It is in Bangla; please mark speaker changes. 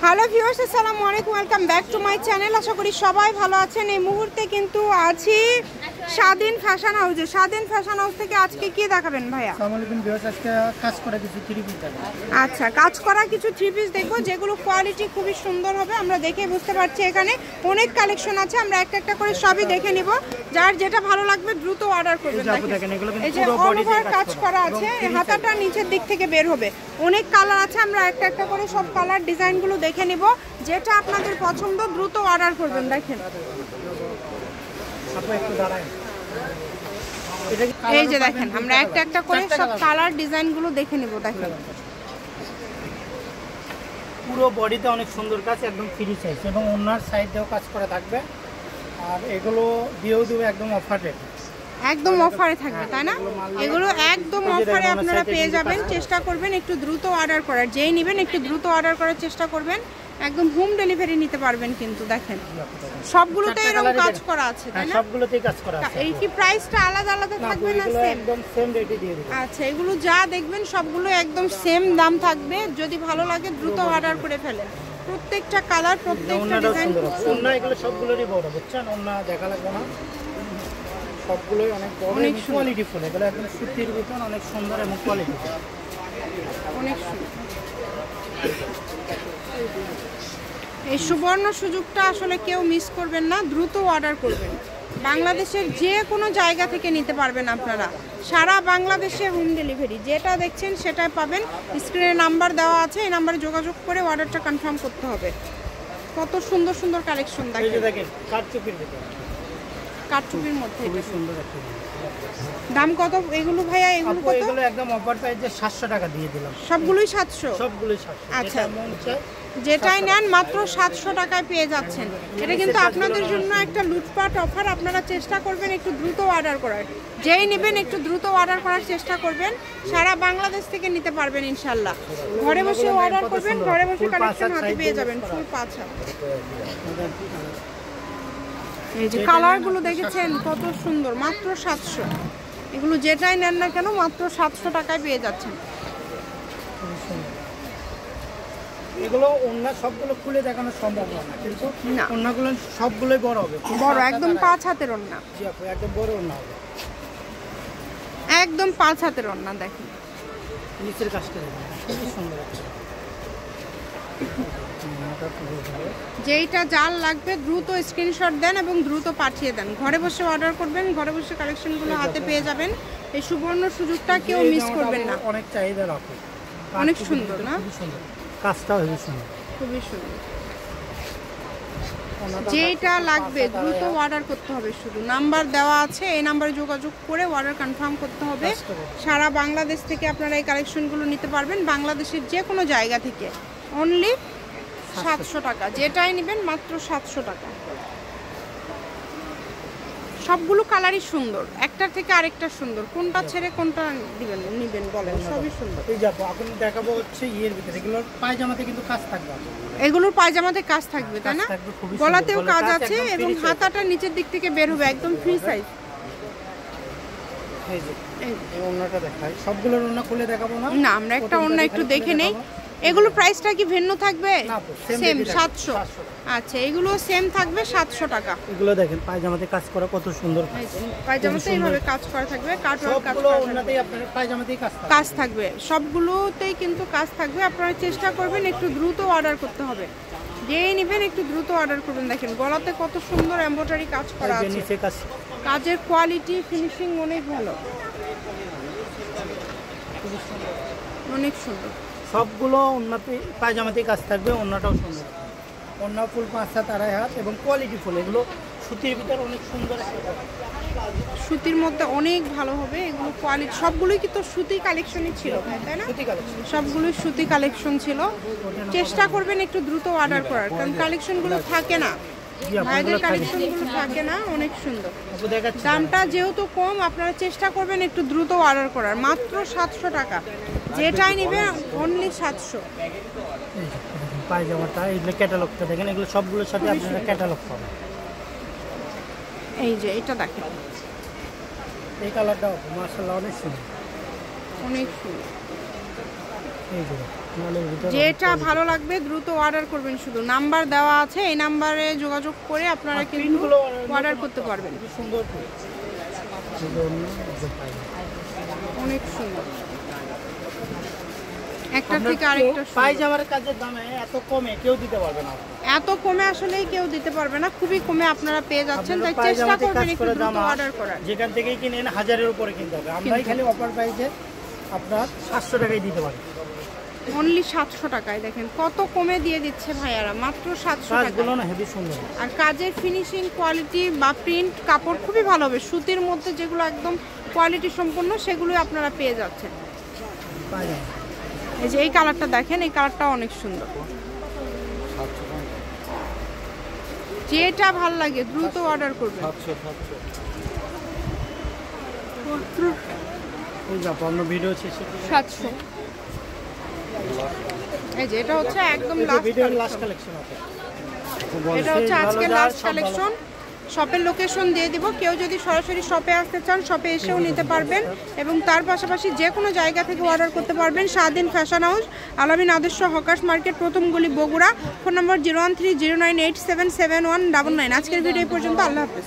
Speaker 1: হ্যালো ভিউয়ার্স, আসসালামু আলাইকুম, welcome back to my channel. আশা করি সবাই ভালো আছেন। এই মুহূর্তে কিন্তু আছি স্বাধীন ফ্যাশন হাউসে। স্বাধীন ফ্যাশন হাউস থেকে আজকে কি দেখাবেন ভাইয়া?
Speaker 2: আসসালামু আলাইকুম ভিউয়ার্স, আজকে কাজ করা কিছু থ্রি পিস দেখাবো।
Speaker 1: আচ্ছা, কাজ করা কিছু থ্রি পিস দেখবো, যেগুলো কোয়ালিটি খুবই সুন্দর হবে। আমরা দেখে বুঝতে পারছি এখানে অনেক কালেকশন আছে। আমরা একটা একটা করে সবই দেখে নিব। যার যেটা ভালো লাগবে দ্রুত অর্ডার করবেন। এই যে অল ওভার কাজ করা আছে, হাতাটা নিচের দিক থেকে বের হবে। অনেক কালার আছে, আমরা একটা একটা করে সব কালার ডিজাইনগুলো দেখে নিব। যেটা আপনাদের পছন্দ দ্রুত অর্ডার করবেন। দেখেন এই যে দেখেন, আমরা একটা একটা করে সব কালার ডিজাইনগুলো দেখে নিব। দেখেন
Speaker 2: পুরো বডিতে অনেক সুন্দর কাজ, একদম ফ্রি সাইজ এবং ওনার সাইডেও কাজ করা থাকবে। আর এগুলো দিয়েও দেবে একদম অফার রেট,
Speaker 1: একদম অফারে থাকবে, তাই না? এগুলো একদম অফারে আপনারা পেয়ে যাবেন। চেষ্টা করবেন একটু দ্রুত অর্ডার করার। যেই নেবেন একটু দ্রুত অর্ডার করার চেষ্টা করবেন। একদম হোম ডেলিভারি নিতে পারবেন কিন্তু। দেখেন সবগুলোতে এরকম কাজ করা আছে, তাই না?
Speaker 2: সবগুলোতেই কাজ করা আছে।
Speaker 1: এই কি প্রাইসটা আলাদা আলাদা থাকবে না সেম?
Speaker 2: একদম সেম রেটে দিয়ে দেব।
Speaker 1: আচ্ছা, এগুলো যা দেখবেন সবগুলো একদম সেম দাম থাকবে। যদি ভালো লাগে দ্রুত অর্ডার করে ফেলেন। প্রত্যেকটা কালার, প্রত্যেকটা ডিজাইন খুব সুন্দর।
Speaker 2: এগুলো সবগুলোরই বড়, বুঝছেন? ওন্না দেখা লাগবে না, সবগুলোই অনেক বড়, অনেক কোয়ালিটি ফুল। এগুলো একদম সুতির ভিতর অনেক সুন্দর এবং কোয়ালিটি
Speaker 1: অনেক সুন্দর। এই সুবর্ণ সুযোগটা আসলে কেউ মিস করবেন না, দ্রুত অর্ডার করবেন। বাংলাদেশের যে কোনো জায়গা থেকে নিতে পারবেন আপনারা, সারা বাংলাদেশে হোম ডেলিভারি। যেটা দেখছেন সেটাই পাবেন। স্ক্রিনে নাম্বার দেওয়া আছে, এই নাম্বারে যোগাযোগ করে অর্ডারটা কনফার্ম করতে হবে। কত সুন্দর সুন্দর কালেকশন দেখেন। কাটচুপির মধ্যে
Speaker 2: খুবই সুন্দর একটা
Speaker 1: দাম কত এগুলো ভাইয়া? এগুলো কত?
Speaker 2: এগুলো একদম অফার প্রাইসে 700 টাকা দিয়ে দিলাম।
Speaker 1: সবগুলোই 700?
Speaker 2: সবগুলোই 700।
Speaker 1: আচ্ছা, যেটাই নেন মাত্র 700 টাকায় পেয়ে যাচ্ছেন। এটা কিন্তু আপনাদের জন্য একটা লুটপাট অফার। আপনারা চেষ্টা করবেন একটু দ্রুত অর্ডার করার। যেই নেবেন একটু দ্রুত অর্ডার করার চেষ্টা করবেন। সারা বাংলাদেশ থেকে নিতে পারবেন ইনশাল্লাহ। ঘরে বসে অর্ডার করবেন, ঘরে বসে কালেকশন হাতে পেয়ে যাবেন। ফুল 5 হাত। এই যে কালারগুলো দেখেছেন কত সুন্দর, মাত্র 700। এগুলো যেটাই নেন না কেন মাত্র 700 টাকায় পেয়ে যাচ্ছেন।
Speaker 2: এগুলো ওন্না সবগুলো খুলে দেখানো সম্ভব না, কিন্তু ওন্নাগুলো সবগুলোই বড় হবে,
Speaker 1: বড় একদম 5 হাতের ওন্না।
Speaker 2: জি আপু, একদম বড় ওন্না হবে,
Speaker 1: একদম 5 হাতের ওন্না। দেখেন
Speaker 2: নিচের কাজটা খুবই সুন্দর।
Speaker 1: যেইটা যার লাগবে দ্রুত স্ক্রিনশট দেন এবং দ্রুত পাঠিয়ে দেন। ঘরে বসে অর্ডার করবেন, ঘরে বসে কালেকশনগুলো হাতে পেয়ে যাবেন। এই সুবর্ণ সুযোগটা কেউ মিস করবেন না।
Speaker 2: অনেক চাহিদা রাখো,
Speaker 1: অনেক সুন্দর না?
Speaker 2: খুবই সুন্দর কাজটাও খুবই সুন্দর,
Speaker 1: খুবই সুন্দর। যেটা লাগবে দ্রুত অর্ডার করতে হবে। শুধু নাম্বার দেওয়া আছে, এই নাম্বারে যোগাযোগ করে অর্ডার কনফার্ম করতে হবে। সারা বাংলাদেশ থেকে আপনারা এই কালেকশনগুলো নিতে পারবেন, বাংলাদেশের যে কোনো জায়গা থেকে। অনলি 700 টাকা। যেটাই নেবেন মাত্র 700 টাকা। সবগুলো কালারই সুন্দর, একটার থেকে আরেকটা সুন্দর। কোনটা ছেড়ে কোনটা নেবেন বলেন? সবই সুন্দর।
Speaker 2: এই যাবো এখন দেখাবো হচ্ছে ইয়ের ভিতরে। এগুলোর পায়জামাতে কিন্তু কাজ থাকবে,
Speaker 1: এগুলোর পায়জামাতে কাজ থাকবে, তাই না? গলাতেও কাজ আছে এবং হাতাটা নিচের দিক থেকে বের হবে, একদম ফ্রি সাইজ।
Speaker 2: এই যে এই ওন্নাটা দেখাই, সবগুলোর ওন্না খুলে দেখাবো না,
Speaker 1: না আমরা একটা ওন্না একটু দেখে নেই। এগুলো প্রাইসটা কি ভিন্ন থাকবে? সেম 700। আচ্ছা, এগুলো সেম থাকবে 700 টাকা।
Speaker 2: এগুলো দেখেন পায়জামাতে কাজ করা কত সুন্দর।
Speaker 1: পায়জামাতে এইভাবে কাজ করা থাকবে, কাটওয়ার্ক কাজ
Speaker 2: করা থাকবে, আপনাদের পায়জামাতেই
Speaker 1: কাজ থাকবে। সবগুলোতেই কিন্তু কাজ থাকবে। আপনারা চেষ্টা করবেন একটু দ্রুত অর্ডার করতে হবে। যেই নেবেন একটু দ্রুত অর্ডার করবেন। দেখেন গলাতে কত সুন্দর এমব্রয়ডারি কাজ করা আছে। কাজের কোয়ালিটি, ফিনিশিং অনেক ভালো, অনেক সুন্দর।
Speaker 2: সবগুলো ওন্নাতে পায়জামাতেই কাজ থাকবে। ওন্নাটাও সুন্দর, ওন্না ফুল 5 হাত 2.5 হাত এবং কোয়ালিটি ফুল। এগুলো সুতির ভিতর অনেক সুন্দর,
Speaker 1: সুতির মধ্যে অনেক ভালো হবে এগুলো। কোয়ালিটি সবগুলোই কিন্তু সুতি কালেকশনই ছিল, তাই না? সবগুলোই সুতি কালেকশন ছিল। চেষ্টা করবেন একটু দ্রুত অর্ডার করার, কারণ কালেকশনগুলো থাকে না, ভাইদের কালেকশনগুলো থাকে না। অনেক সুন্দর। দামটা যেহেতু কম, আপনারা চেষ্টা করবেন একটু দ্রুত অর্ডার করার। মাত্র 700 টাকা। যেটাই নেবেন অনলি 700।
Speaker 2: পায়জামাটা এগুলো ক্যাটালগটা দেখেন, এগুলো সবগুলোর সাথে আপনারা ক্যাটালগ পাবেন।
Speaker 1: এই যে এটা দেখেন,
Speaker 2: এই কালারটাও মাশাআল্লাহ অনেক সুন্দর,
Speaker 1: অনেক সুন্দর।
Speaker 2: এই যে
Speaker 1: যেটা ভালো লাগবে দ্রুত অর্ডার করবেন, শুধু নাম্বার দেওয়া আছে, এই নাম্বারে যোগাযোগ করে আপনারা কিন্তু অর্ডার করতে পারবেন।
Speaker 2: সুন্দর
Speaker 1: অনেক সুন্দর, একটা থেকে আরেকটা
Speaker 2: পায়জামার কাজের দামে এত কমে কেউ দিতে পারবে না,
Speaker 1: এত কমে আসলেই কেউ দিতে পারবে না, খুবই কমে আপনারা পেয়ে যাচ্ছেন। তাই চেষ্টা করবেন একটু দ্রুত অর্ডার করার।
Speaker 2: যেখান থেকেই কিনেন 1000-এর উপরে কিনতে হবে, আমরাই খালি অফার প্রাইসে আপনার 700 টাকায় দিতে পারি,
Speaker 1: অনলি 700 টাকায়। দেখেন কত কমে দিয়ে দিচ্ছে ভাইয়ারা, মাত্র 700 টাকা।
Speaker 2: কাজগুলো না হেভি সুন্দর,
Speaker 1: আর কাজের ফিনিশিং কোয়ালিটি বা প্রিন্ট কাপড় খুবই ভালো হবে। সুতির মধ্যে যেগুলো একদম কোয়ালিটি সম্পন্ন সেগুলোই আপনারা পেয়ে যাচ্ছেন। এই যে এই কালারটা দেখেন, এই কালারটা অনেক সুন্দর। যেটা ভালো লাগে দ্রুত অর্ডার করবেন।
Speaker 2: ভিডিও শেষে
Speaker 1: 700। এই যে এটা হচ্ছে একদম লাস্ট কালেকশন, এটা হচ্ছে আজকে লাস্ট কালেকশন। শপের লোকেশন দিয়ে দিব, কেউ যদি সরাসরি শপে আসতে চান শপে এসেও নিতে পারবেন, এবং তার পাশাপাশি যে কোনো জায়গা থেকে অর্ডার করতে পারবেন। স্বাধীন ফ্যাশন হাউস, আলামিন আদর্শ হকার্স মার্কেট, প্রথম গলি, বগুড়া। ফোন নম্বর 01309877199। আজকের ভিডিও পর্যন্ত, আল্লাহ হাফেজ।